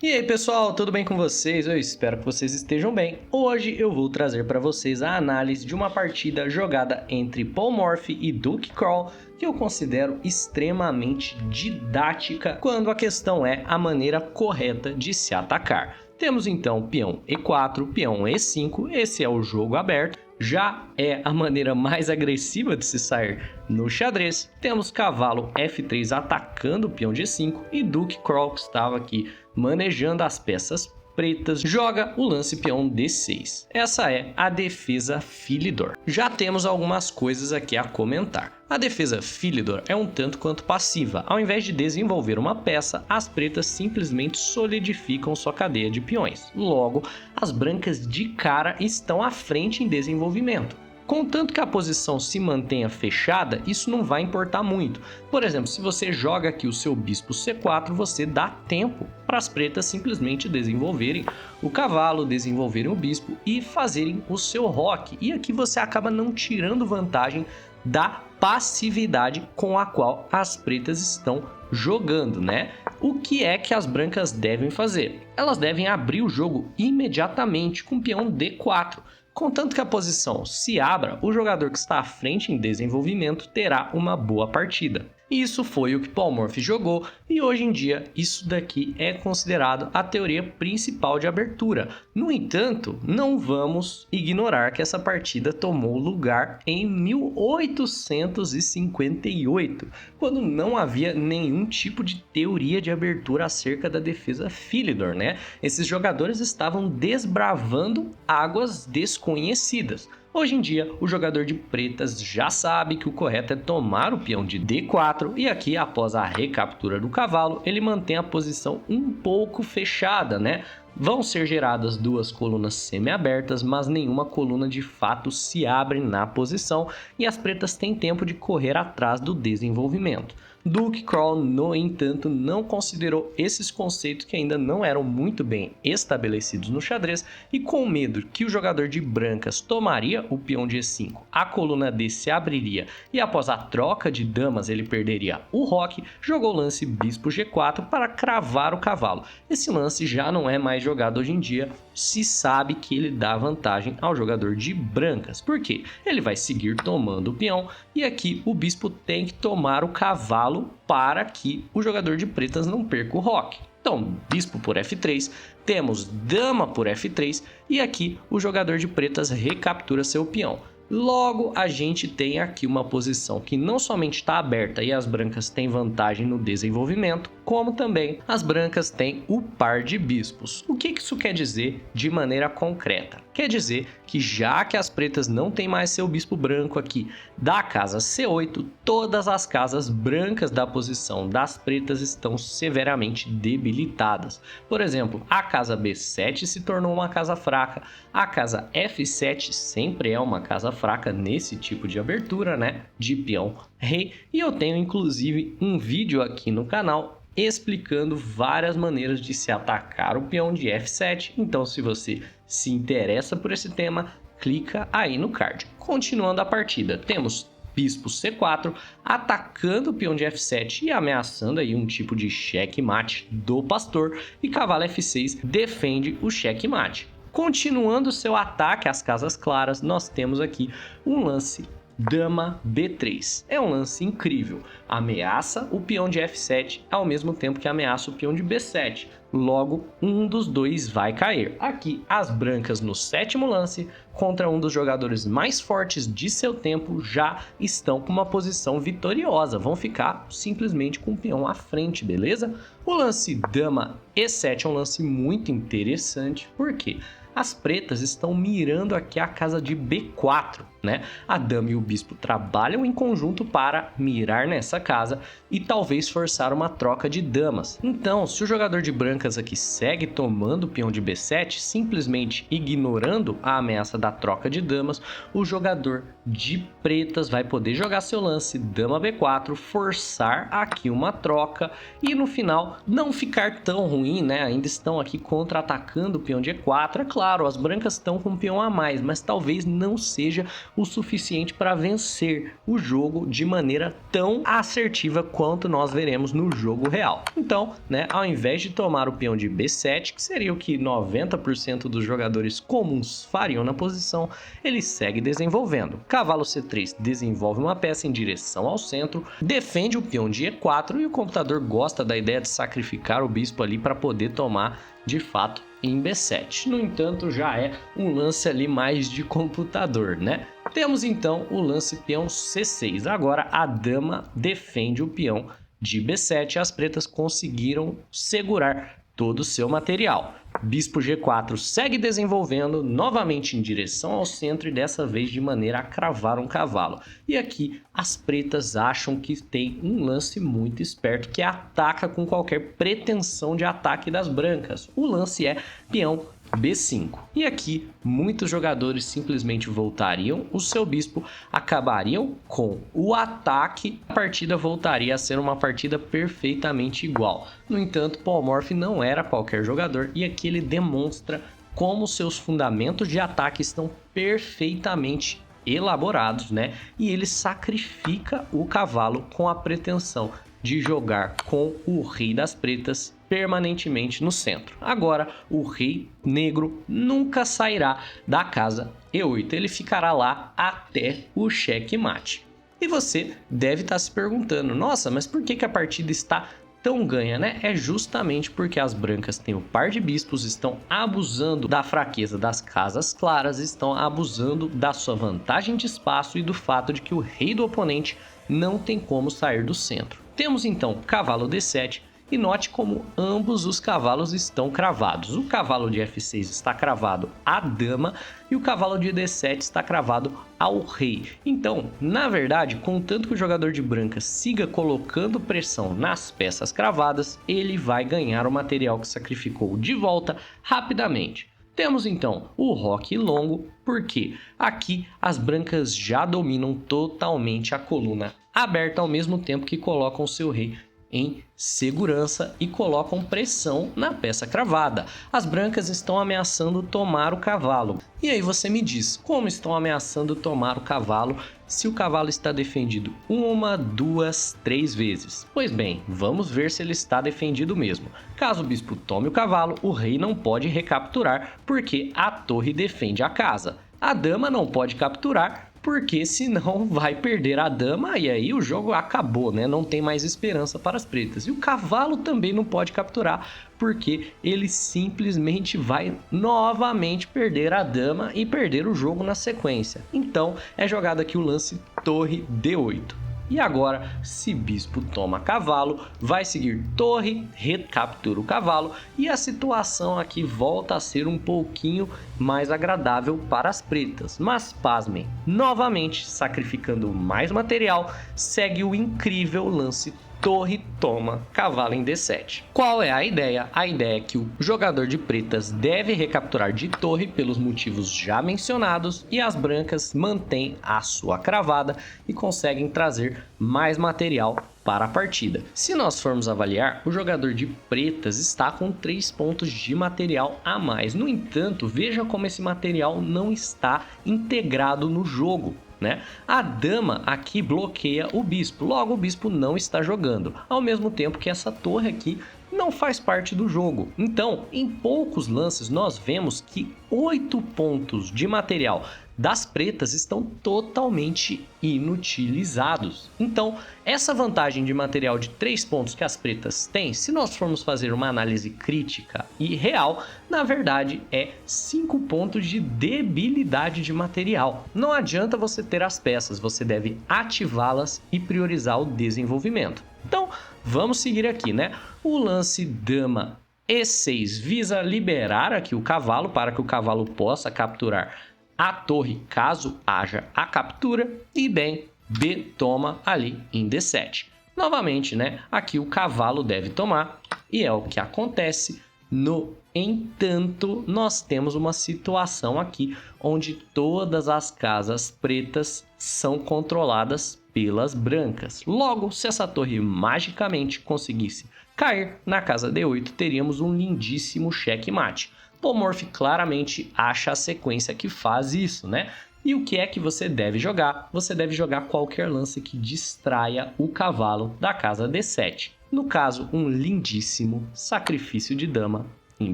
E aí pessoal, tudo bem com vocês? Eu espero que vocês estejam bem. Hoje eu vou trazer para vocês a análise de uma partida jogada entre Paul Morphy e Duke Crawl, que eu considero extremamente didática quando a questão é a maneira correta de se atacar. Temos então peão E4, peão E5, esse é o jogo aberto. Já é a maneira mais agressiva de se sair no xadrez. Temos cavalo F3 atacando o peão G5 e Duke Crawl, que estava aqui manejando as peças pretas, joga o lance peão D6. Essa é a defesa Philidor. Já temos algumas coisas aqui a comentar. A defesa Philidor é um tanto quanto passiva. Ao invés de desenvolver uma peça, as pretas simplesmente solidificam sua cadeia de peões. Logo, as brancas de cara estão à frente em desenvolvimento. Contanto que a posição se mantenha fechada, isso não vai importar muito. Por exemplo, se você joga aqui o seu bispo C4, você dá tempo para as pretas simplesmente desenvolverem o cavalo, desenvolverem o bispo e fazerem o seu roque. E aqui você acaba não tirando vantagem da passividade com a qual as pretas estão jogando, né? O que é que as brancas devem fazer? Elas devem abrir o jogo imediatamente com o peão D4. Contanto que a posição se abra, o jogador que está à frente em desenvolvimento terá uma boa partida. Isso foi o que Paul Morphy jogou e hoje em dia isso daqui é considerado a teoria principal de abertura. No entanto, não vamos ignorar que essa partida tomou lugar em 1858, quando não havia nenhum tipo de teoria de abertura acerca da defesa Philidor, né? Esses jogadores estavam desbravando águas desconhecidas. Hoje em dia, o jogador de pretas já sabe que o correto é tomar o peão de D4 e aqui, após a recaptura do cavalo, ele mantém a posição um pouco fechada, né? Vão ser geradas duas colunas semi-abertas, mas nenhuma coluna de fato se abre na posição e as pretas têm tempo de correr atrás do desenvolvimento. Duke Crawl, no entanto, não considerou esses conceitos que ainda não eram muito bem estabelecidos no xadrez e com medo que o jogador de brancas tomaria o peão de E5, a coluna D se abriria e após a troca de damas ele perderia o roque, jogou o lance bispo G4 para cravar o cavalo. Esse lance já não é mais jogado hoje em dia, se sabe que ele dá vantagem ao jogador de brancas. Por quê? Ele vai seguir tomando o peão e aqui o bispo tem que tomar o cavalo para que o jogador de pretas não perca o roque. Então, bispo por F3, temos dama por F3 e aqui o jogador de pretas recaptura seu peão. Logo, a gente tem aqui uma posição que não somente está aberta e as brancas têm vantagem no desenvolvimento, como também as brancas têm o par de bispos. O que isso quer dizer de maneira concreta? Quer dizer que já que as pretas não têm mais seu bispo branco aqui da casa C8, todas as casas brancas da posição das pretas estão severamente debilitadas. Por exemplo, a casa B7 se tornou uma casa fraca, a casa F7 sempre é uma casa fraca nesse tipo de abertura, né, de peão rei, e eu tenho inclusive um vídeo aqui no canal explicando várias maneiras de se atacar o peão de F7, então se você se interessa por esse tema, clica aí no card. Continuando a partida, temos bispo C4 atacando o peão de F7 e ameaçando aí um tipo de checkmate do pastor, e cavalo F6 defende o checkmate. Continuando seu ataque às casas claras, nós temos aqui um lance dama B3. É um lance incrível, ameaça o peão de F7 ao mesmo tempo que ameaça o peão de B7. Logo, um dos dois vai cair. Aqui, as brancas no sétimo lance, contra um dos jogadores mais fortes de seu tempo, já estão com uma posição vitoriosa. Vão ficar simplesmente com o peão à frente, beleza? O lance dama E7 é um lance muito interessante, porque as pretas estão mirando aqui a casa de B4, né? A dama e o bispo trabalham em conjunto para mirar nessa casa e talvez forçar uma troca de damas. Então, se o jogador de brancas aqui segue tomando o peão de B7, simplesmente ignorando a ameaça da troca de damas, o jogador de pretas vai poder jogar seu lance dama B4, forçar aqui uma troca e no final não ficar tão ruim, né? Ainda estão aqui contra-atacando o peão de E4. É claro, as brancas estão com um peão a mais, mas talvez não seja o suficiente para vencer o jogo de maneira tão assertiva quanto nós veremos no jogo real. Então, né, ao invés de tomar o peão de B7, que seria o que 90% dos jogadores comuns fariam na posição, ele segue desenvolvendo. Cavalo C3 desenvolve uma peça em direção ao centro, defende o peão de E4 e o computador gosta da ideia de sacrificar o bispo ali para poder tomar de fato em B7. No entanto, já é um lance ali mais de computador, né? Temos então o lance peão C6. Agora a dama defende o peão de B7 e as pretas conseguiram segurar todo o seu material. Bispo G4 segue desenvolvendo novamente em direção ao centro e dessa vez de maneira a cravar um cavalo. E aqui as pretas acham que tem um lance muito esperto que ataca com qualquer pretensão de ataque das brancas. O lance é peão B5. E aqui muitos jogadores simplesmente voltariam o seu bispo, acabariam com o ataque, a partida voltaria a ser uma partida perfeitamente igual. No entanto, Paul Morphy não era qualquer jogador e aqui ele demonstra como seus fundamentos de ataque estão perfeitamente elaborados, né? E ele sacrifica o cavalo com a pretensão de jogar com o rei das pretas permanentemente no centro. Agora, o rei negro nunca sairá da casa E8, ele ficará lá até o checkmate. E você deve estar se perguntando, nossa, mas por que a partida está tão ganha, né? É justamente porque as brancas têm o par de bispos, estão abusando da fraqueza das casas claras, estão abusando da sua vantagem de espaço e do fato de que o rei do oponente não tem como sair do centro. Temos então cavalo D7 e note como ambos os cavalos estão cravados. O cavalo de F6 está cravado à dama e o cavalo de D7 está cravado ao rei. Então, na verdade, contanto que o jogador de branca siga colocando pressão nas peças cravadas, ele vai ganhar o material que sacrificou de volta rapidamente. Temos então o roque longo, porque aqui as brancas já dominam totalmente a coluna aberta ao mesmo tempo que colocam seu rei em segurança e colocam pressão na peça cravada. As brancas estão ameaçando tomar o cavalo. E aí você me diz, como estão ameaçando tomar o cavalo se o cavalo está defendido 1, 2, 3 vezes? Pois bem, vamos ver se ele está defendido mesmo. Caso o bispo tome o cavalo, o rei não pode recapturar porque a torre defende a casa. A dama não pode capturar porque senão vai perder a dama e aí o jogo acabou, né? Não tem mais esperança para as pretas. E o cavalo também não pode capturar porque ele simplesmente vai novamente perder a dama e perder o jogo na sequência. Então é jogado aqui o lance torre D8. E agora, se bispo toma cavalo, vai seguir torre, recaptura o cavalo e a situação aqui volta a ser um pouquinho mais agradável para as pretas. Mas pasmem, novamente sacrificando mais material, segue o incrível lance torre toma cavalo em D7. Qual é a ideia? A ideia é que o jogador de pretas deve recapturar de torre pelos motivos já mencionados e as brancas mantêm a sua cravada e conseguem trazer mais material para a partida. Se nós formos avaliar, o jogador de pretas está com 3 pontos de material a mais. No entanto, veja como esse material não está integrado no jogo, né? A dama aqui bloqueia o bispo, logo o bispo não está jogando, ao mesmo tempo que essa torre aqui não faz parte do jogo. Então, em poucos lances nós vemos que 8 pontos de material das pretas estão totalmente inutilizados. Então, essa vantagem de material de 3 pontos que as pretas têm, se nós formos fazer uma análise crítica e real, na verdade é 5 pontos de debilidade de material. Não adianta você ter as peças, você deve ativá-las e priorizar o desenvolvimento. Então, vamos seguir aqui, né? O lance dama E6 visa liberar aqui o cavalo para que o cavalo possa capturar a torre caso haja a captura e bem, B toma ali em D7. Novamente, né? Aqui o cavalo deve tomar e é o que acontece. No entanto, nós temos uma situação aqui onde todas as casas pretas são controladas pelas brancas. Logo, se essa torre magicamente conseguisse cair na casa D8, teríamos um lindíssimo checkmate. Paul Morphy claramente acha a sequência que faz isso, né? E o que é que você deve jogar? Você deve jogar qualquer lance que distraia o cavalo da casa D7. No caso, um lindíssimo sacrifício de dama em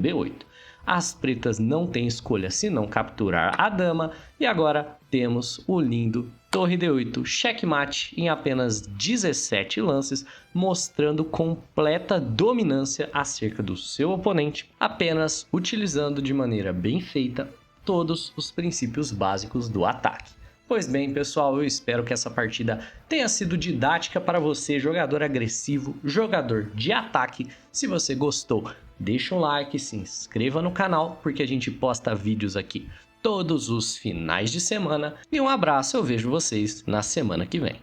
B8. As pretas não têm escolha senão capturar a dama. E agora temos o lindo torre D8 checkmate em apenas 17 lances, mostrando completa dominância acerca do seu oponente, apenas utilizando de maneira bem feita todos os princípios básicos do ataque. Pois bem, pessoal, eu espero que essa partida tenha sido didática para você, jogador agressivo, jogador de ataque. Se você gostou, deixa um like, se inscreva no canal, porque a gente posta vídeos aqui todos os finais de semana. E um abraço, eu vejo vocês na semana que vem.